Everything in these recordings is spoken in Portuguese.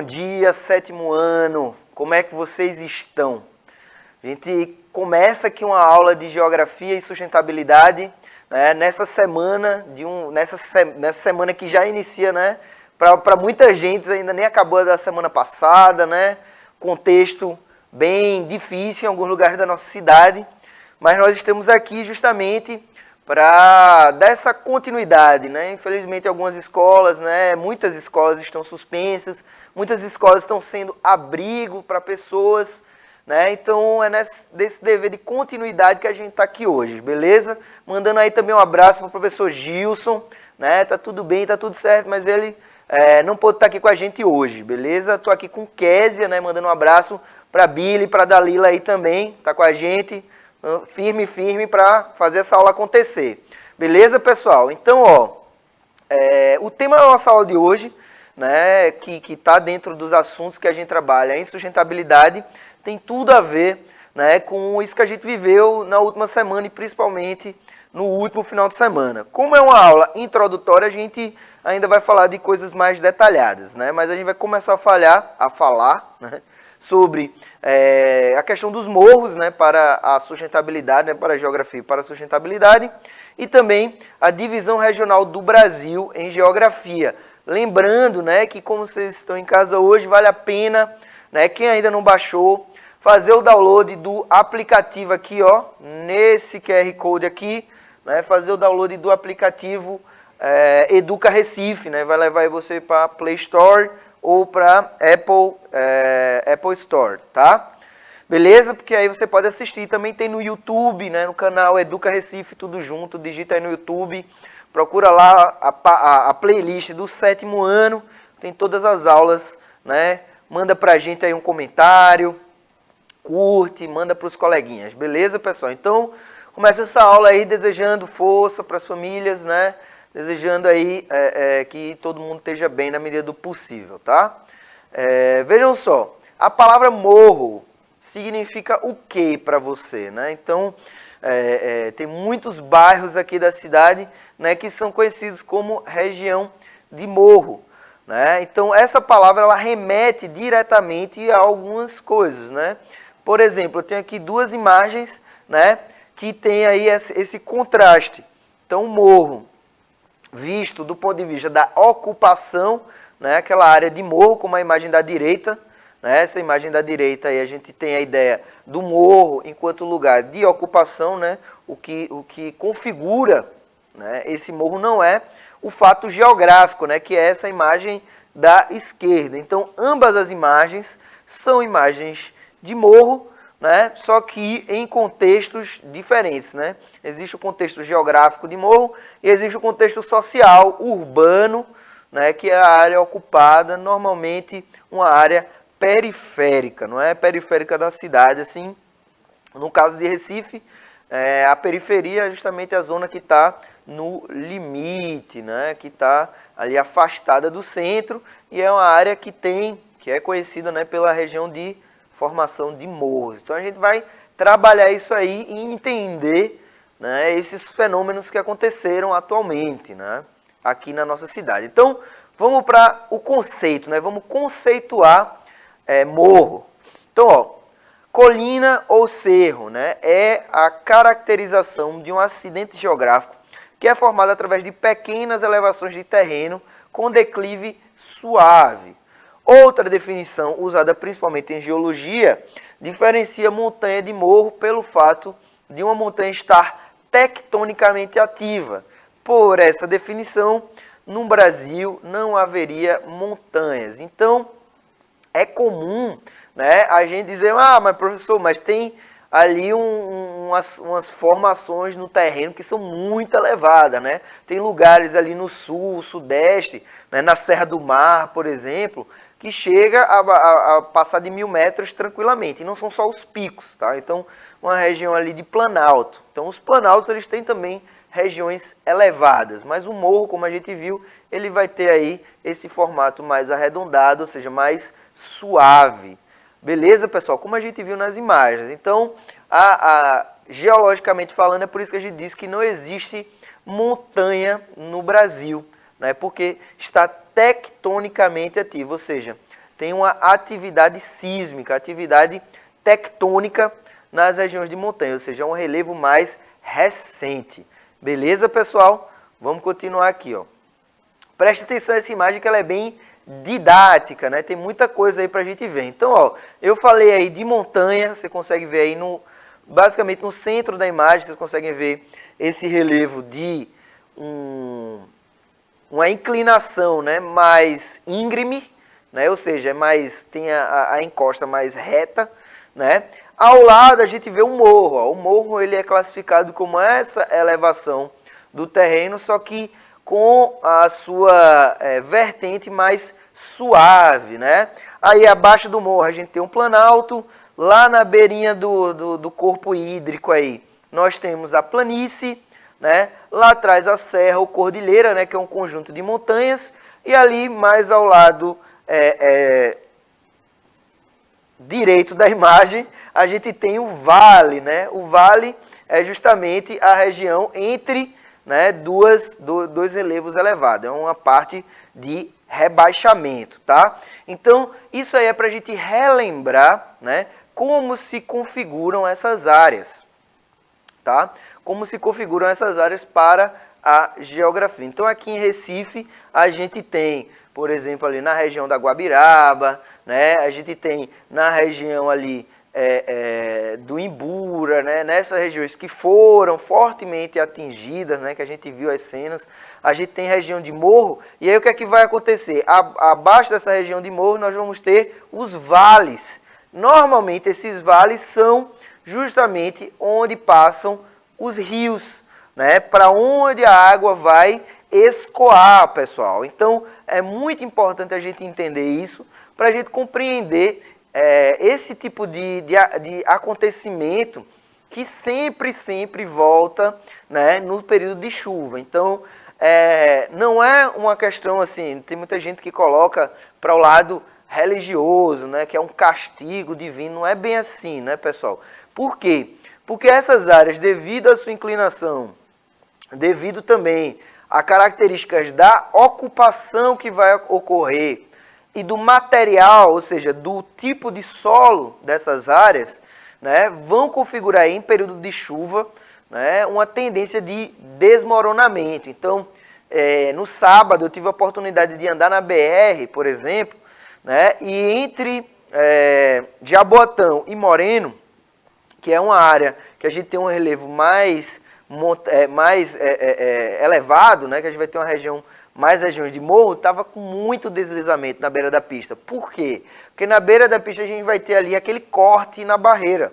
dia, sétimo ano. Como é que vocês estão? A gente começa aqui uma aula de Geografia e Sustentabilidade, né, nessa semana nessa semana que já inicia, né? Para muita gente ainda nem acabou da semana passada, né? Contexto bem difícil em alguns lugares da nossa cidade, mas nós estamos aqui justamente para dar essa continuidade, né? Infelizmente algumas escolas, né, muitas escolas estão suspensas, muitas escolas estão sendo abrigo para pessoas, né? Então é desse dever de continuidade que a gente está aqui hoje, beleza? Mandando aí também um abraço para o professor Gilson, né? Tá tudo bem, tá tudo certo, mas ele não pôde estar aqui com a gente hoje, beleza? Estou aqui com Késia, né? Mandando um abraço para Billy, para Dalila aí também, tá com a gente. Firme para fazer essa aula acontecer. Beleza, pessoal? Então, o tema da nossa aula de hoje, né, que está dentro dos assuntos que a gente trabalha em sustentabilidade, tem tudo a ver, né, com isso que a gente viveu na última semana e principalmente no último final de semana. Como é uma aula introdutória, a gente ainda vai falar de coisas mais detalhadas, né, mas a gente vai começar a falar, né, sobre a questão dos morros, né, para a sustentabilidade, né, para a geografia e para a sustentabilidade, e também a divisão regional do Brasil em geografia. Lembrando, né, que como vocês estão em casa hoje, vale a pena, né, quem ainda não baixou, fazer o download do aplicativo aqui, ó, nesse QR Code aqui, né, fazer o download do aplicativo Educa Recife, né, vai levar você para a Play Store ou para Apple Store, tá? Beleza? Porque aí você pode assistir. Também tem no YouTube, né? No canal Educa Recife, tudo junto. Digita aí no YouTube. Procura lá a playlist do sétimo ano. Tem todas as aulas, né? Manda pra gente aí um comentário. Curte, manda pros coleguinhas. Beleza, pessoal? Então, começa essa aula aí desejando força para as famílias, né? Desejando aí que todo mundo esteja bem na medida do possível, tá? Vejam só, a palavra morro significa o que para você, né? Então, tem muitos bairros aqui da cidade, né, que são conhecidos como região de morro, né? Então, essa palavra ela remete diretamente a algumas coisas, né? Por exemplo, eu tenho aqui duas imagens, né, que tem aí esse contraste. Então, morro visto do ponto de vista da ocupação, né, aquela área de morro, como a imagem da direita, né, essa imagem da direita aí a gente tem a ideia do morro enquanto lugar de ocupação, né, o que configura, né, esse morro não é o fato geográfico, né, que é essa imagem da esquerda. Então, ambas as imagens são imagens de morro, né, só que em contextos diferentes, né? Existe o contexto geográfico de morro e existe o contexto social, urbano, né, que é a área ocupada, normalmente uma área periférica, não é periférica da cidade, assim. No caso de Recife, a periferia é justamente a zona que está no limite, né, que está ali afastada do centro e é uma área que é conhecida, né, pela região de formação de morros. Então a gente vai trabalhar isso aí e entender, né, esses fenômenos que aconteceram atualmente, né, aqui na nossa cidade. Então vamos para o conceito, né, vamos conceituar morro. Então, ó, colina ou cerro, né, é a caracterização de um acidente geográfico que é formado através de pequenas elevações de terreno com declive suave. Outra definição, usada principalmente em geologia, diferencia montanha de morro pelo fato de uma montanha estar tectonicamente ativa. Por essa definição, no Brasil não haveria montanhas. Então, é comum, né, a gente dizer, mas professor, mas tem ali umas formações no terreno que são muito elevadas, né? Tem lugares ali no sul, sudeste, né, na Serra do Mar, por exemplo, que chega a passar de 1000 metros tranquilamente. E não são só os picos, tá? Então, uma região ali de planalto. Então, os planaltos, eles têm também regiões elevadas. Mas o morro, como a gente viu, ele vai ter aí esse formato mais arredondado, ou seja, mais suave. Beleza, pessoal? Como a gente viu nas imagens. Então, geologicamente falando, é por isso que a gente diz que não existe montanha no Brasil, né? Porque está tectonicamente ativo, ou seja, tem uma atividade sísmica, atividade tectônica nas regiões de montanha, ou seja, é um relevo mais recente. Beleza, pessoal? Vamos continuar aqui, ó. Preste atenção nessa imagem que ela é bem didática, né? Tem muita coisa aí pra gente ver. Então, ó, eu falei aí de montanha, você consegue ver aí basicamente no centro da imagem, vocês conseguem ver esse relevo de uma inclinação, né, mais íngreme, né, ou seja, tem a encosta mais reta, né. Ao lado a gente vê um morro, ó. O morro ele é classificado como essa elevação do terreno, só que com a sua vertente mais suave, né. Aí abaixo do morro a gente tem um planalto, lá na beirinha do corpo hídrico aí nós temos a planície, né? Lá atrás a serra ou cordilheira, né, que é um conjunto de montanhas, e ali mais ao lado direito da imagem a gente tem o vale, né? O vale é justamente a região entre, né, dois relevos elevados, é uma parte de rebaixamento, tá? Então isso aí é para a gente relembrar, né, como se configuram essas áreas, tá? Como se configuram essas áreas para a geografia. Então, aqui em Recife, a gente tem, por exemplo, ali na região da Guabiraba, né? A gente tem na região ali do Imbura, né? Nessas regiões que foram fortemente atingidas, né? Que a gente viu as cenas. A gente tem região de morro, e aí o que é que vai acontecer? Abaixo dessa região de morro, nós vamos ter os vales. Normalmente, esses vales são justamente onde passam os rios, né? Para onde a água vai escoar, pessoal. Então, é muito importante a gente entender isso, para a gente compreender esse tipo de acontecimento que sempre volta, né, no período de chuva. Então, não é uma questão assim, tem muita gente que coloca para o lado religioso, né, que é um castigo divino. Não é bem assim, né, pessoal? Por quê? Porque essas áreas, devido à sua inclinação, devido também a características da ocupação que vai ocorrer e do material, ou seja, do tipo de solo dessas áreas, né, vão configurar aí, em período de chuva, né, uma tendência de desmoronamento. Então, no sábado eu tive a oportunidade de andar na BR, por exemplo, né, e entre Jaboatão e Moreno, que é uma área que a gente tem um relevo mais elevado, né, que a gente vai ter uma região, mais regiões de morro, estava com muito deslizamento na beira da pista. Por quê? Porque na beira da pista a gente vai ter ali aquele corte na barreira,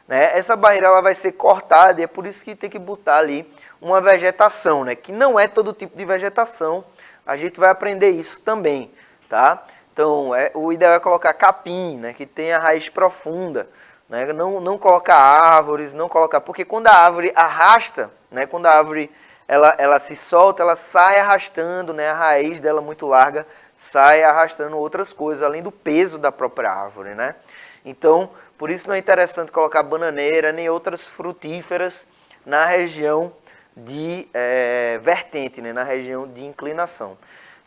né? Essa barreira ela vai ser cortada e é por isso que tem que botar ali uma vegetação, né, que não é todo tipo de vegetação. A gente vai aprender isso também, tá? Então, o ideal é colocar capim, né, que tem a raiz profunda. Né? Não colocar árvores, não colocar... Porque quando a árvore arrasta, né? Quando a árvore ela se solta, ela sai arrastando, né? A raiz dela muito larga sai arrastando outras coisas, além do peso da própria árvore, né? Então, por isso não é interessante colocar bananeira nem outras frutíferas na região de vertente, né? Na região de inclinação.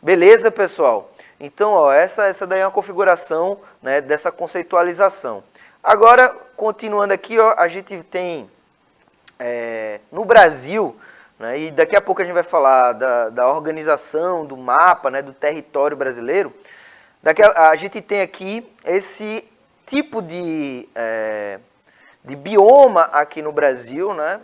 Beleza, pessoal? Então, ó, essa daí é uma configuração, né, dessa conceitualização. Agora, continuando aqui, ó, a gente tem no Brasil, né, e daqui a pouco a gente vai falar da organização, do mapa, né, do território brasileiro. A gente tem aqui esse tipo de bioma aqui no Brasil, né,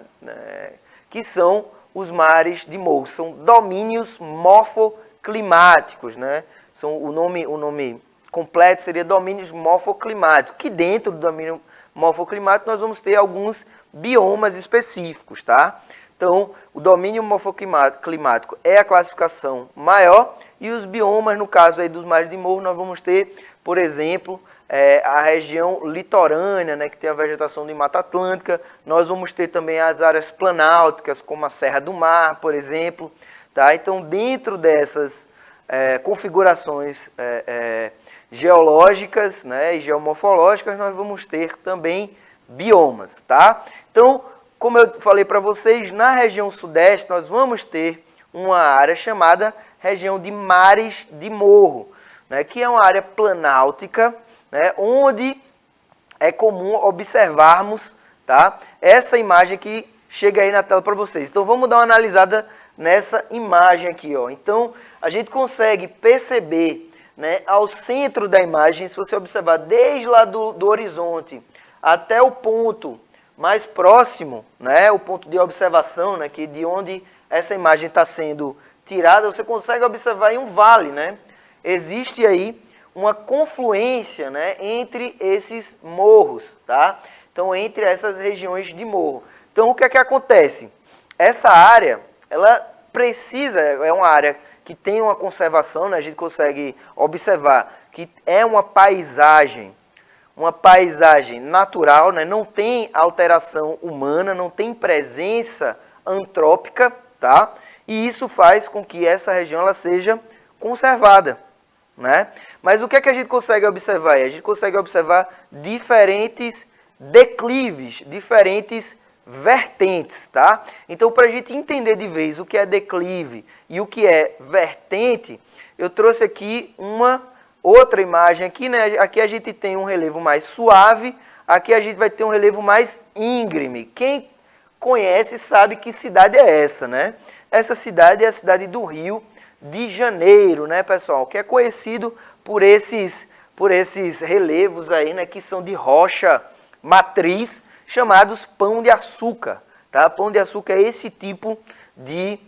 que são os mares de morro, são domínios morfoclimáticos, né, o nome completo seria domínios morfoclimáticos, que dentro do domínio morfoclimático nós vamos ter alguns biomas específicos, tá? Então, o domínio morfoclimático é a classificação maior, e os biomas, no caso aí dos mares de morro, nós vamos ter, por exemplo, a região litorânea, né, que tem a vegetação de Mata Atlântica. Nós vamos ter também as áreas planálticas, como a Serra do Mar, por exemplo, tá? Então, dentro dessas configurações geológicas, né, e geomorfológicas, nós vamos ter também biomas, tá? Então, como eu falei para vocês, na região sudeste nós vamos ter uma área chamada região de mares de morro, né, que é uma área planáltica, né, onde é comum observarmos, tá, essa imagem que chega aí na tela para vocês. Então vamos dar uma analisada nessa imagem aqui, ó. Então a gente consegue perceber, né, ao centro da imagem, se você observar desde lá do horizonte até o ponto mais próximo, né, o ponto de observação, né, que de onde essa imagem está sendo tirada, você consegue observar em um vale, né? Existe aí uma confluência, né, entre esses morros, tá? Então, entre essas regiões de morro. Então, o que é que acontece? Essa área, ela precisa, é uma área que tem uma conservação, né? A gente consegue observar que é uma paisagem natural, né? Não tem alteração humana, não tem presença antrópica, tá? E isso faz com que essa região ela seja conservada, né? Mas o que é que a gente consegue observar? A gente consegue observar diferentes declives, diferentes vertentes, tá? Então, para a gente entender de vez o que é declive e o que é vertente, eu trouxe aqui uma outra imagem aqui, né? Aqui a gente tem um relevo mais suave, aqui a gente vai ter um relevo mais íngreme. Quem conhece sabe que cidade é essa, né? Essa cidade é a cidade do Rio de Janeiro, né, pessoal? Que é conhecido por esses relevos aí, né, que são de rocha matriz, chamados pão de açúcar, tá? Pão de açúcar é esse tipo de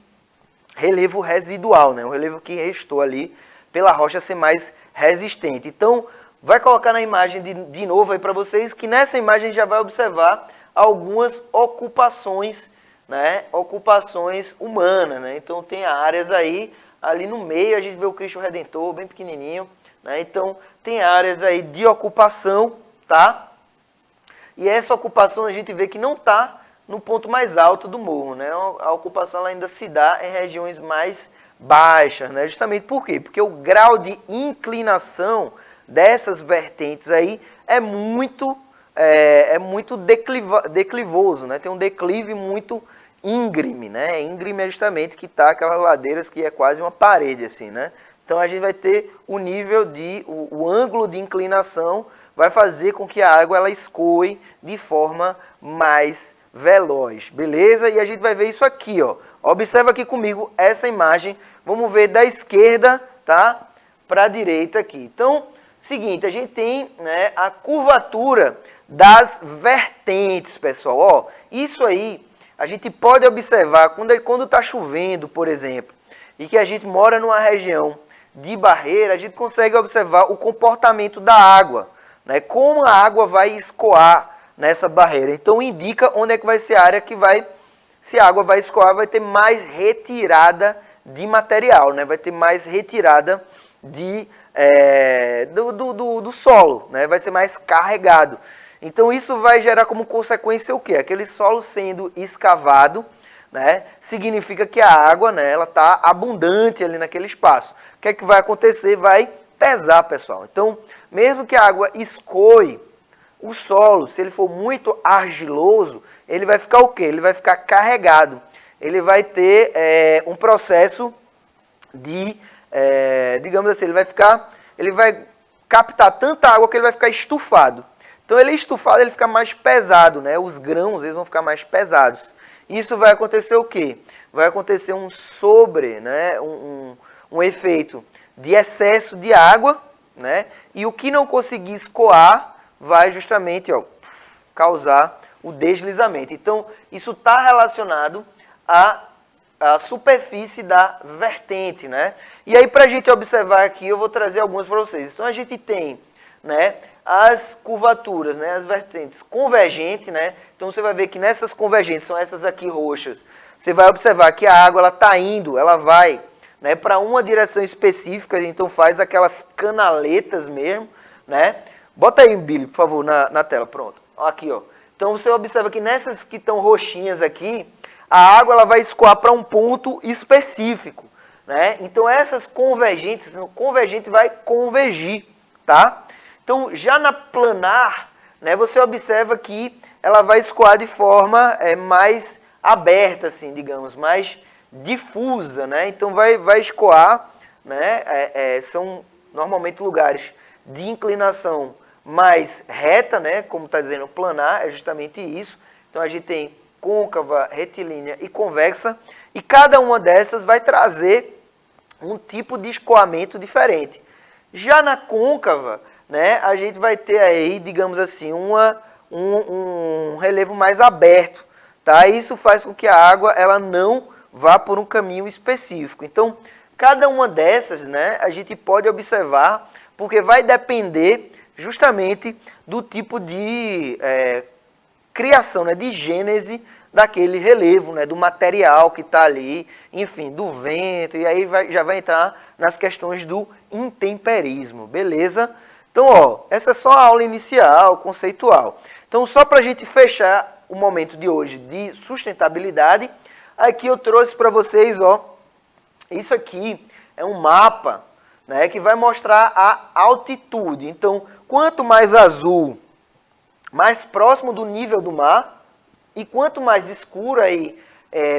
relevo residual, né? Um relevo que restou ali pela rocha ser mais resistente. Então, vai colocar na imagem de novo aí para vocês, que nessa imagem já vai observar algumas ocupações, né? Ocupações humanas, né? Então, tem áreas aí, ali no meio a gente vê o Cristo Redentor, bem pequenininho, né? Então, tem áreas aí de ocupação, tá? E essa ocupação a gente vê que não está no ponto mais alto do morro, né? A ocupação ela ainda se dá em regiões mais baixas, né? Justamente por quê? Porque o grau de inclinação dessas vertentes aí é muito declivoso, né? Tem um declive muito íngreme, né? Íngreme é justamente que tá aquelas ladeiras que é quase uma parede assim, né? Então a gente vai ter o nível de o ângulo de inclinação vai fazer com que a água ela escoe de forma mais veloz, beleza? E a gente vai ver isso aqui, ó. Observa aqui comigo essa imagem. Vamos ver da esquerda, tá? Para a direita aqui. Então, seguinte, a gente tem, né, a curvatura das vertentes, pessoal. Ó, isso aí a gente pode observar quando está chovendo, por exemplo, e que a gente mora numa região de barreira, a gente consegue observar o comportamento da água, né? Como a água vai escoar nessa barreira. Então indica onde é que vai ser a área que vai, se a água vai escoar, vai ter mais retirada de material, né? Vai ter mais retirada do solo, né? Vai ser mais carregado. Então isso vai gerar como consequência o quê? Aquele solo sendo escavado, né? Significa que a água, né, ela está abundante ali naquele espaço. O que é que vai acontecer? Vai pesar, pessoal. Então, mesmo que a água escoe, o solo, se ele for muito argiloso, ele vai ficar o quê? Ele vai ficar carregado. Ele vai ter um processo de, digamos assim, ele vai captar tanta água que ele vai ficar estufado. Então, ele estufado, ele fica mais pesado, né? Os grãos, eles vão ficar mais pesados. Isso vai acontecer o quê? Vai acontecer um né? Um efeito de excesso de água, né? E o que não conseguir escoar vai justamente, ó, causar o deslizamento. Então, isso está relacionado à superfície da vertente, né? E aí, para a gente observar aqui, eu vou trazer algumas para vocês. Então, a gente tem, né, as curvaturas, né, as vertentes convergentes, né? Então, você vai ver que nessas convergentes, são essas aqui roxas, você vai observar que a água ela está indo, ela vai, né, para uma direção específica, então faz aquelas canaletas mesmo, né? Bota aí, Billy, por favor, na tela, pronto. Aqui, ó. Então você observa que nessas que estão roxinhas aqui, a água ela vai escoar para um ponto específico, né? Então essas convergentes, o convergente vai convergir, tá? Então já na planar, né, você observa que ela vai escoar de forma mais aberta, assim, digamos, mais difusa, né? Então vai escoar, né? São normalmente lugares de inclinação mais reta, né, como está dizendo planar, é justamente isso. Então a gente tem côncava, retilínea e convexa, e cada uma dessas vai trazer um tipo de escoamento diferente. Já na côncava, né, a gente vai ter aí, digamos assim, um relevo mais aberto, tá? Isso faz com que a água ela não vá por um caminho específico. Então, cada uma dessas, né, a gente pode observar, porque vai depender justamente do tipo de criação, né, de gênese daquele relevo, né, do material que está ali, enfim, do vento, e aí já vai entrar nas questões do intemperismo, beleza? Então, ó, essa é só a aula inicial, conceitual. Então, só para a gente fechar o momento de hoje de sustentabilidade, aqui eu trouxe para vocês, ó, isso aqui é um mapa, né, que vai mostrar a altitude. Então, quanto mais azul, mais próximo do nível do mar, e quanto mais escuro aí,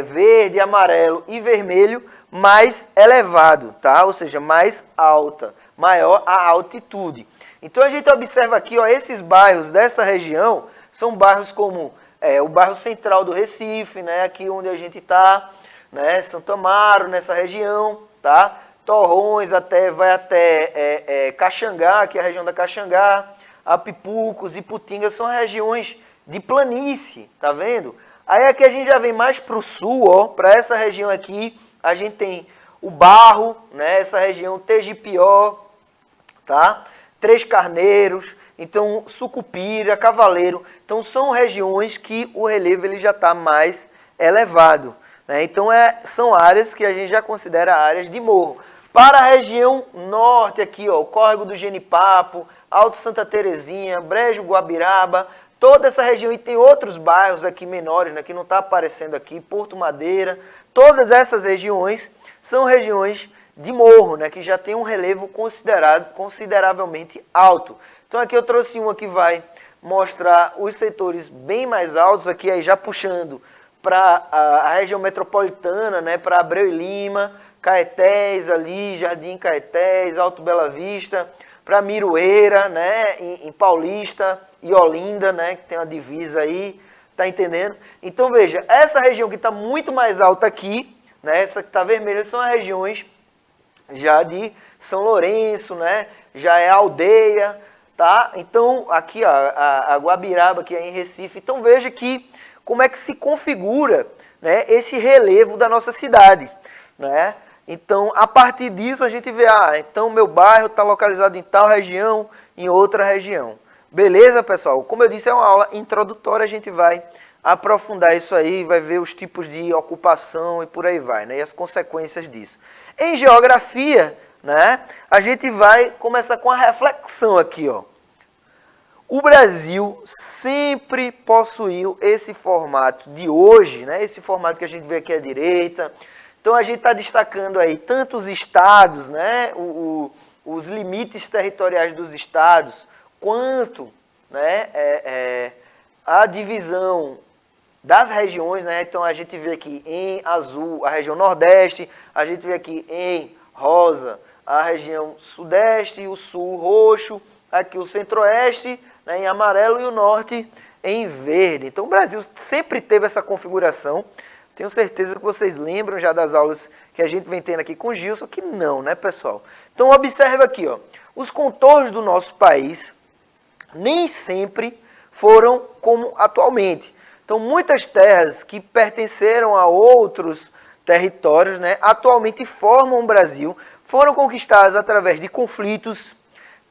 verde, amarelo e vermelho, mais elevado, tá? Ou seja, mais alta, maior a altitude. Então a gente observa aqui, ó, esses bairros dessa região são bairros como o bairro central do Recife, né? Aqui onde a gente está, né? Santo Amaro, nessa região, tá? Torrões vai até Caxangá, que é a região da Caxangá, Apipucos e Putinga são regiões de planície, tá vendo? Aí aqui a gente já vem mais para o sul, ó, para essa região aqui, a gente tem o Barro, né? Essa região Tegipió, tá? Três Carneiros, então Sucupira, Cavaleiro, então são regiões que o relevo ele já está mais elevado, né? Então são áreas que a gente já considera áreas de morro. Para a região norte aqui, ó, o Córrego do Genipapo, Alto Santa Terezinha, Brejo Guabiraba, toda essa região, e tem outros bairros aqui menores, né, que não está aparecendo aqui, Porto Madeira, todas essas regiões são regiões de morro, né, que já tem um relevo consideravelmente alto. Então aqui eu trouxe uma que vai mostrar os setores bem mais altos, aqui aí já puxando para a região metropolitana, né, para Abreu e Lima, Caetés ali, Jardim Caetés, Alto Bela Vista, para Miroeira, né, em Paulista e Olinda, né, que tem uma divisa aí, tá entendendo? Então veja, essa região que está muito mais alta aqui, né, essa que está vermelha, são as regiões já de São Lourenço, né, já é aldeia, tá? Então aqui ó, a Guabiraba que é em Recife, então veja que como é que se configura, né, esse relevo da nossa cidade, né? Então, a partir disso, a gente vê, então meu bairro está localizado em tal região, em outra região. Beleza, pessoal? Como eu disse, é uma aula introdutória, a gente vai aprofundar isso aí, vai ver os tipos de ocupação e por aí vai, né? E as consequências disso. Em geografia, né, a gente vai começar com a reflexão aqui, ó. O Brasil sempre possuiu esse formato de hoje, né? Esse formato que a gente vê aqui à direita. Então a gente está destacando aí tanto os estados, né, os limites territoriais dos estados, quanto, né, a divisão das regiões, né? Então a gente vê aqui em azul a região nordeste, a gente vê aqui em rosa a região sudeste e o sul roxo, aqui o centro-oeste, né, em amarelo e o norte em verde. Então o Brasil sempre teve essa configuração. Tenho certeza que vocês lembram já das aulas que a gente vem tendo aqui com o Gilson, que não, né, pessoal? Então, observe aqui, ó, os contornos do nosso país nem sempre foram como atualmente. Então, muitas terras que pertenceram a outros territórios, né, atualmente formam o Brasil, foram conquistadas através de conflitos,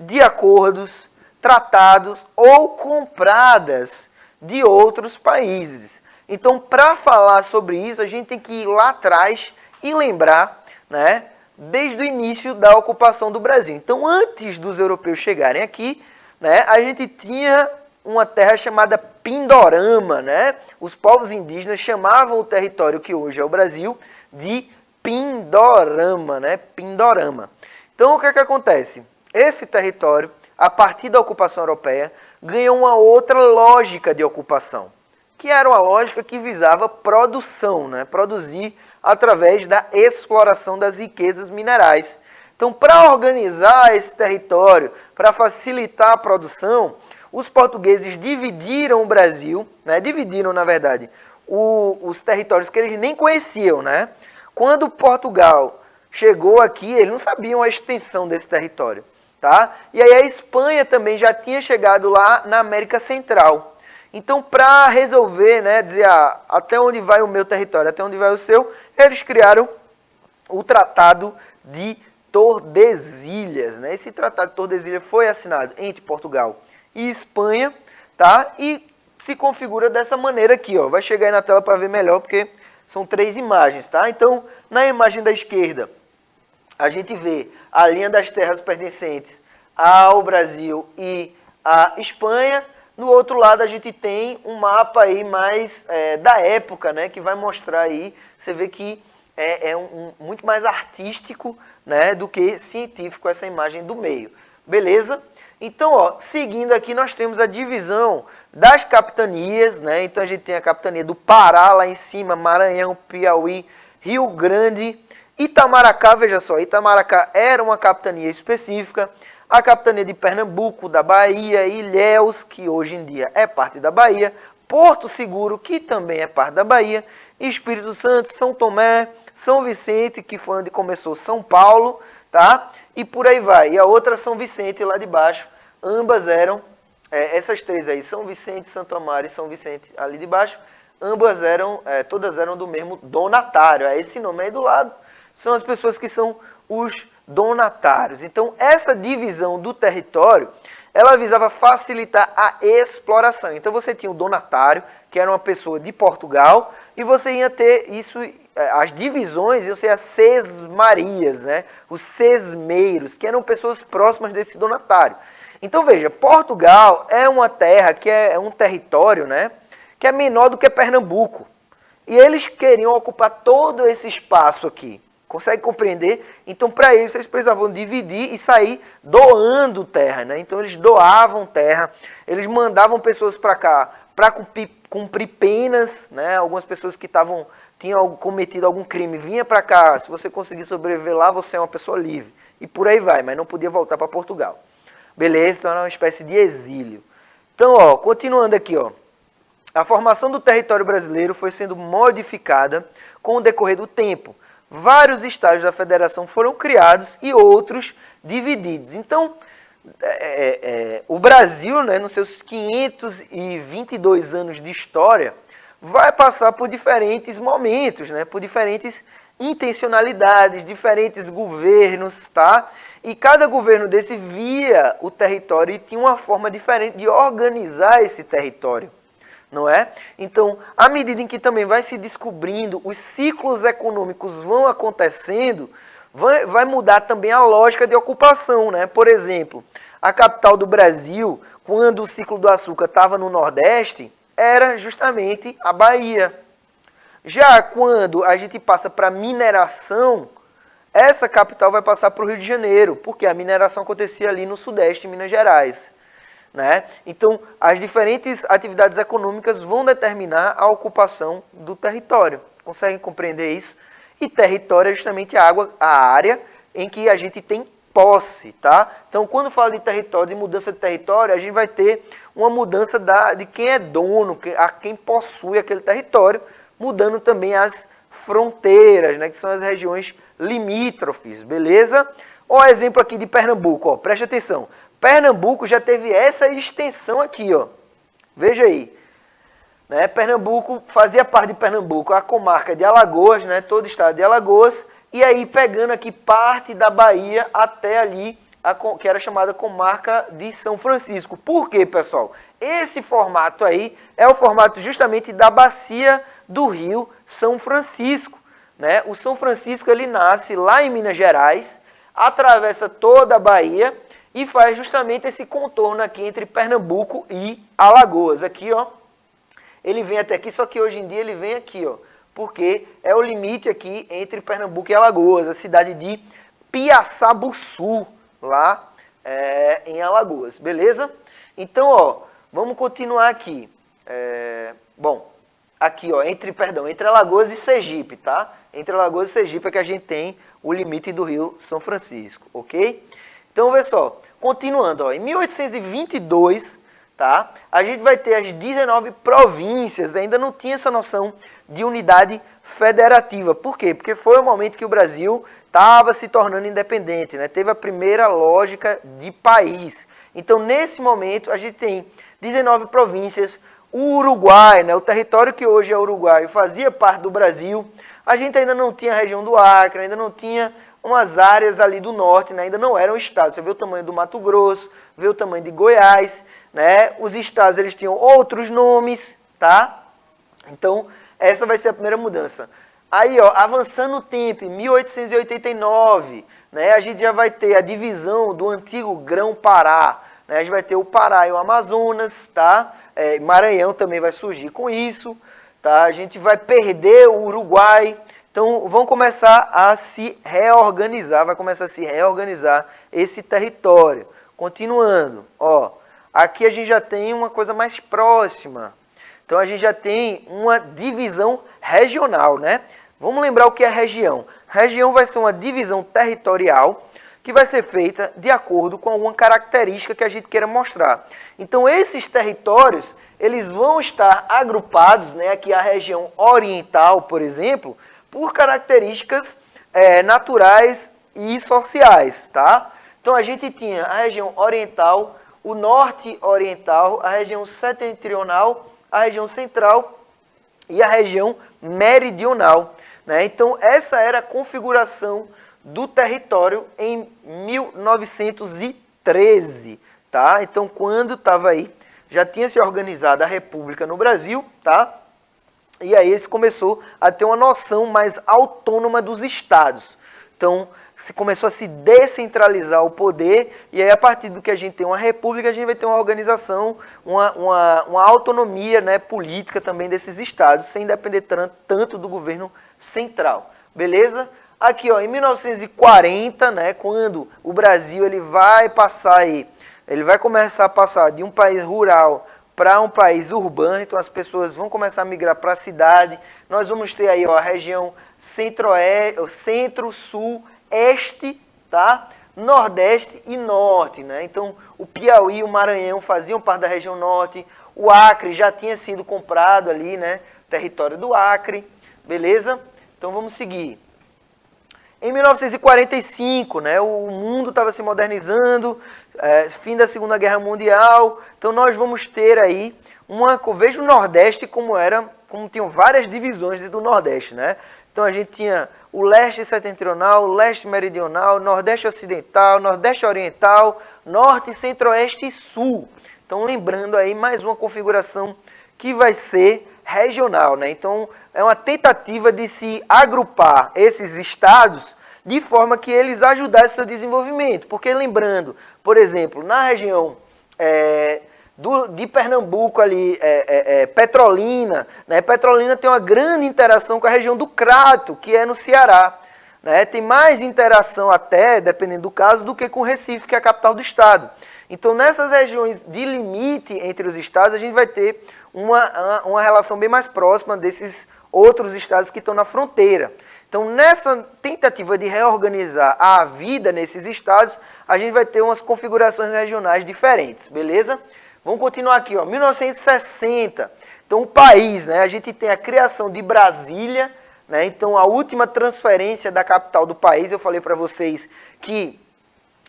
de acordos, tratados ou compradas de outros países. Então, para falar sobre isso, a gente tem que ir lá atrás e lembrar, né, desde o início da ocupação do Brasil. Então, antes dos europeus chegarem aqui, né, a gente tinha uma terra chamada Pindorama, né? Os povos indígenas chamavam o território que hoje é o Brasil de Pindorama, né? Pindorama. Então, o que é que acontece? Esse território, a partir da ocupação europeia, ganhou uma outra lógica de ocupação, que era uma lógica que visava produção, né? Produzir através da exploração das riquezas minerais. Então, para organizar esse território, para facilitar a produção, os portugueses dividiram o Brasil, né? Dividiram, na verdade, os territórios que eles nem conheciam, né? Quando Portugal chegou aqui, eles não sabiam a extensão desse território, tá? E aí a Espanha também já tinha chegado lá na América Central. Então, para resolver, né, dizer, até onde vai o meu território, até onde vai o seu, eles criaram o Tratado de Tordesilhas, né? Esse Tratado de Tordesilhas foi assinado entre Portugal e Espanha, tá? E se configura dessa maneira aqui, ó. Vai chegar aí na tela para ver melhor, porque são 3 imagens, tá? Então, na imagem da esquerda, a gente vê a linha das terras pertencentes ao Brasil e à Espanha. No outro lado, a gente tem um mapa aí mais da época, né? Que vai mostrar aí, você vê que muito mais artístico, né, do que científico essa imagem do meio. Beleza? Então, ó, seguindo aqui, nós temos a divisão das capitanias, né? Então a gente tem a capitania do Pará lá em cima, Maranhão, Piauí, Rio Grande, Itamaracá, veja só, Itamaracá era uma capitania específica, a capitania de Pernambuco, da Bahia, Ilhéus, que hoje em dia é parte da Bahia, Porto Seguro, que também é parte da Bahia, Espírito Santo, São Tomé, São Vicente, que foi onde começou São Paulo, tá? E por aí vai. E a outra São Vicente lá de baixo, ambas eram, essas 3 aí, São Vicente, Santo Amaro e São Vicente ali de baixo, ambas eram, todas eram do mesmo donatário. Esse nome aí do lado são as pessoas que são os donatários. Então, essa divisão do território, ela visava facilitar a exploração. Então, você tinha o donatário, que era uma pessoa de Portugal, e você ia ter isso, as divisões iam ser as sesmarias, né? Os sesmeiros, que eram pessoas próximas desse donatário. Então, veja, Portugal é uma terra, que é um território, né? Que é menor do que Pernambuco. E eles queriam ocupar todo esse espaço aqui. Consegue compreender? Então, para isso, eles precisavam dividir e sair doando terra, né? Então, eles doavam terra, eles mandavam pessoas para cá para cumprir penas, né? Algumas pessoas que tinham cometido algum crime vinha para cá, se você conseguir sobreviver lá, você é uma pessoa livre. E por aí vai, mas não podia voltar para Portugal. Beleza? Então, era uma espécie de exílio. Então, ó, continuando aqui, ó. A formação do território brasileiro foi sendo modificada com o decorrer do tempo. Vários estágios da federação foram criados e outros divididos. Então, o Brasil, né, nos seus 522 anos de história, vai passar por diferentes momentos, né, por diferentes intencionalidades, diferentes governos, tá? E cada governo desse via o território e tinha uma forma diferente de organizar esse território. Não é? Então, à medida em que também vai se descobrindo, os ciclos econômicos vão acontecendo, vai mudar também a lógica de ocupação, né? Por exemplo, a capital do Brasil, quando o ciclo do açúcar estava no Nordeste, era justamente a Bahia. Já quando a gente passa para mineração, essa capital vai passar para o Rio de Janeiro, porque a mineração acontecia ali no Sudeste, em Minas Gerais. Né? Então, as diferentes atividades econômicas vão determinar a ocupação do território. Conseguem compreender isso? E território é justamente a área em que a gente tem posse. Tá? Então, quando fala de território, de mudança de território, a gente vai ter uma mudança de quem é dono, a quem possui aquele território, mudando também as fronteiras, né? Que são as regiões limítrofes, beleza? Olha o exemplo aqui de Pernambuco, ó, preste atenção. Pernambuco já teve essa extensão aqui, ó. Veja aí. Né? Pernambuco, fazia parte de Pernambuco a comarca de Alagoas, né? Todo o estado de Alagoas, e aí pegando aqui parte da Bahia até ali, que era chamada comarca de São Francisco. Por quê, pessoal? Esse formato aí é o formato justamente da bacia do rio São Francisco. Né? O São Francisco ele nasce lá em Minas Gerais, atravessa toda a Bahia, e faz justamente esse contorno aqui entre Pernambuco e Alagoas. Aqui, ó, ele vem até aqui, só que hoje em dia ele vem aqui, ó, porque é o limite aqui entre Pernambuco e Alagoas, a cidade de Piaçabuçu, lá em Alagoas, beleza? Então, ó, vamos continuar aqui. Bom, aqui, ó, entre Alagoas e Sergipe, tá? Entre Alagoas e Sergipe é que a gente tem o limite do Rio São Francisco, ok? Então, vê só, continuando, ó, em 1822, tá? A gente vai ter as 19 províncias, ainda não tinha essa noção de unidade federativa. Por quê? Porque foi o momento que o Brasil estava se tornando independente, né? Teve a primeira lógica de país. Então, nesse momento, a gente tem 19 províncias. O Uruguai, né, o território que hoje é Uruguai, fazia parte do Brasil. A gente ainda não tinha a região do Acre, ainda não tinha umas áreas ali do norte, né, ainda não eram estados. Você vê o tamanho do Mato Grosso, vê o tamanho de Goiás, né? Os estados eles tinham outros nomes, tá? Então, essa vai ser a primeira mudança. Aí, ó, avançando o tempo, em 1889, né, a gente já vai ter a divisão do antigo Grão-Pará. Né, a gente vai ter o Pará e o Amazonas, tá? Maranhão também vai surgir com isso, tá? A gente vai perder o Uruguai. Então, vão começar a se reorganizar, vai começar a se reorganizar esse território. Continuando, ó, aqui a gente já tem uma coisa mais próxima. Então, a gente já tem uma divisão regional, né? Vamos lembrar o que é região. Região vai ser uma divisão territorial que vai ser feita de acordo com alguma característica que a gente queira mostrar. Então, esses territórios, eles vão estar agrupados, né? Aqui a região oriental, por exemplo, por características naturais e sociais, tá? Então, a gente tinha a região oriental, o norte oriental, a região setentrional, a região central e a região meridional, né? Então, essa era a configuração do território em 1913, tá? Então, quando estava aí, já tinha se organizado a República no Brasil, tá? E aí eles começou a ter uma noção mais autônoma dos estados. Então, se começou a se descentralizar o poder, e aí a partir do que a gente tem uma república, a gente vai ter uma organização, uma autonomia, né, política também desses estados, sem depender tanto do governo central. Beleza? Aqui, ó, em 1940, né, quando o Brasil ele vai passar aí, ele vai começar a passar de um país rural para um país urbano, então as pessoas vão começar a migrar para a cidade. Nós vamos ter aí, ó, a região centro, sul, este, tá? Nordeste e norte, né? Então, o Piauí e o Maranhão faziam parte da região norte, o Acre já tinha sido comprado ali, né? Território do Acre, beleza? Então, vamos seguir. Em 1945, né, o mundo estava se modernizando, fim da Segunda Guerra Mundial, então nós vamos ter aí veja o Nordeste como tinham várias divisões do Nordeste, né? Então a gente tinha o Leste Setentrional, o Leste Meridional, Nordeste Ocidental, Nordeste Oriental, Norte, Centro-Oeste e Sul. Então lembrando aí mais uma configuração que vai ser regional, né? Então, é uma tentativa de se agrupar esses estados de forma que eles ajudassem o seu desenvolvimento. Porque, lembrando, por exemplo, na região de Pernambuco ali, Petrolina, né? Petrolina tem uma grande interação com a região do Crato, que é no Ceará. Né? Tem mais interação até, dependendo do caso, do que com Recife, que é a capital do estado. Então, nessas regiões de limite entre os estados, a gente vai ter uma relação bem mais próxima desses outros estados que estão na fronteira. Então, nessa tentativa de reorganizar a vida nesses estados, a gente vai ter umas configurações regionais diferentes, beleza? Vamos continuar aqui, ó, 1960. Então, o país, né, a gente tem a criação de Brasília, né, então a última transferência da capital do país, eu falei para vocês que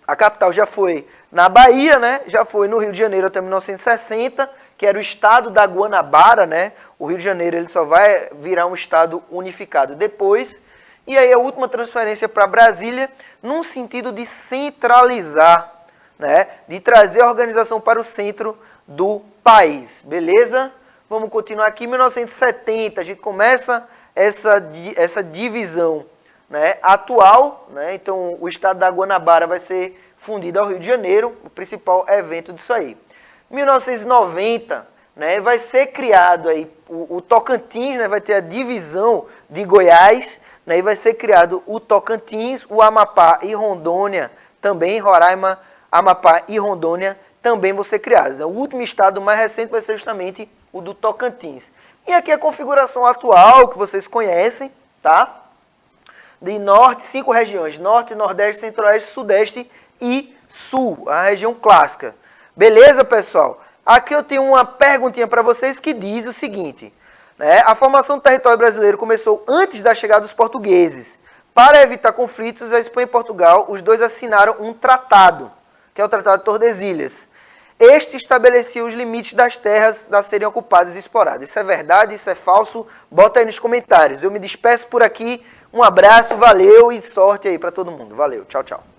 a capital já foi na Bahia, né, já foi no Rio de Janeiro até 1960, que era o estado da Guanabara, né? O Rio de Janeiro ele só vai virar um estado unificado depois. E aí a última transferência para Brasília, num sentido de centralizar, né? De trazer a organização para o centro do país, beleza? Vamos continuar aqui, em 1970, a gente começa essa divisão, né, atual, né? Então o estado da Guanabara vai ser fundido ao Rio de Janeiro, o principal evento disso aí. 1990, né, vai ser criado aí o Tocantins, né, vai ter a divisão de Goiás, né, e vai ser criado o Tocantins, o Amapá e Rondônia, também Roraima, Amapá e Rondônia também vão ser criados. O último estado mais recente vai ser justamente o do Tocantins. E aqui a configuração atual, que vocês conhecem, tá? De norte, 5 regiões, norte, nordeste, centro-oeste, sudeste e sul, a região clássica. Beleza, pessoal? Aqui eu tenho uma perguntinha para vocês que diz o seguinte, né? A formação do território brasileiro começou antes da chegada dos portugueses. Para evitar conflitos, a Espanha e Portugal, os dois assinaram um tratado, que é o Tratado de Tordesilhas. Este estabelecia os limites das terras a serem ocupadas e exploradas. Isso é verdade? Isso é falso? Bota aí nos comentários. Eu me despeço por aqui. Um abraço, valeu e sorte aí para todo mundo. Valeu, tchau, tchau.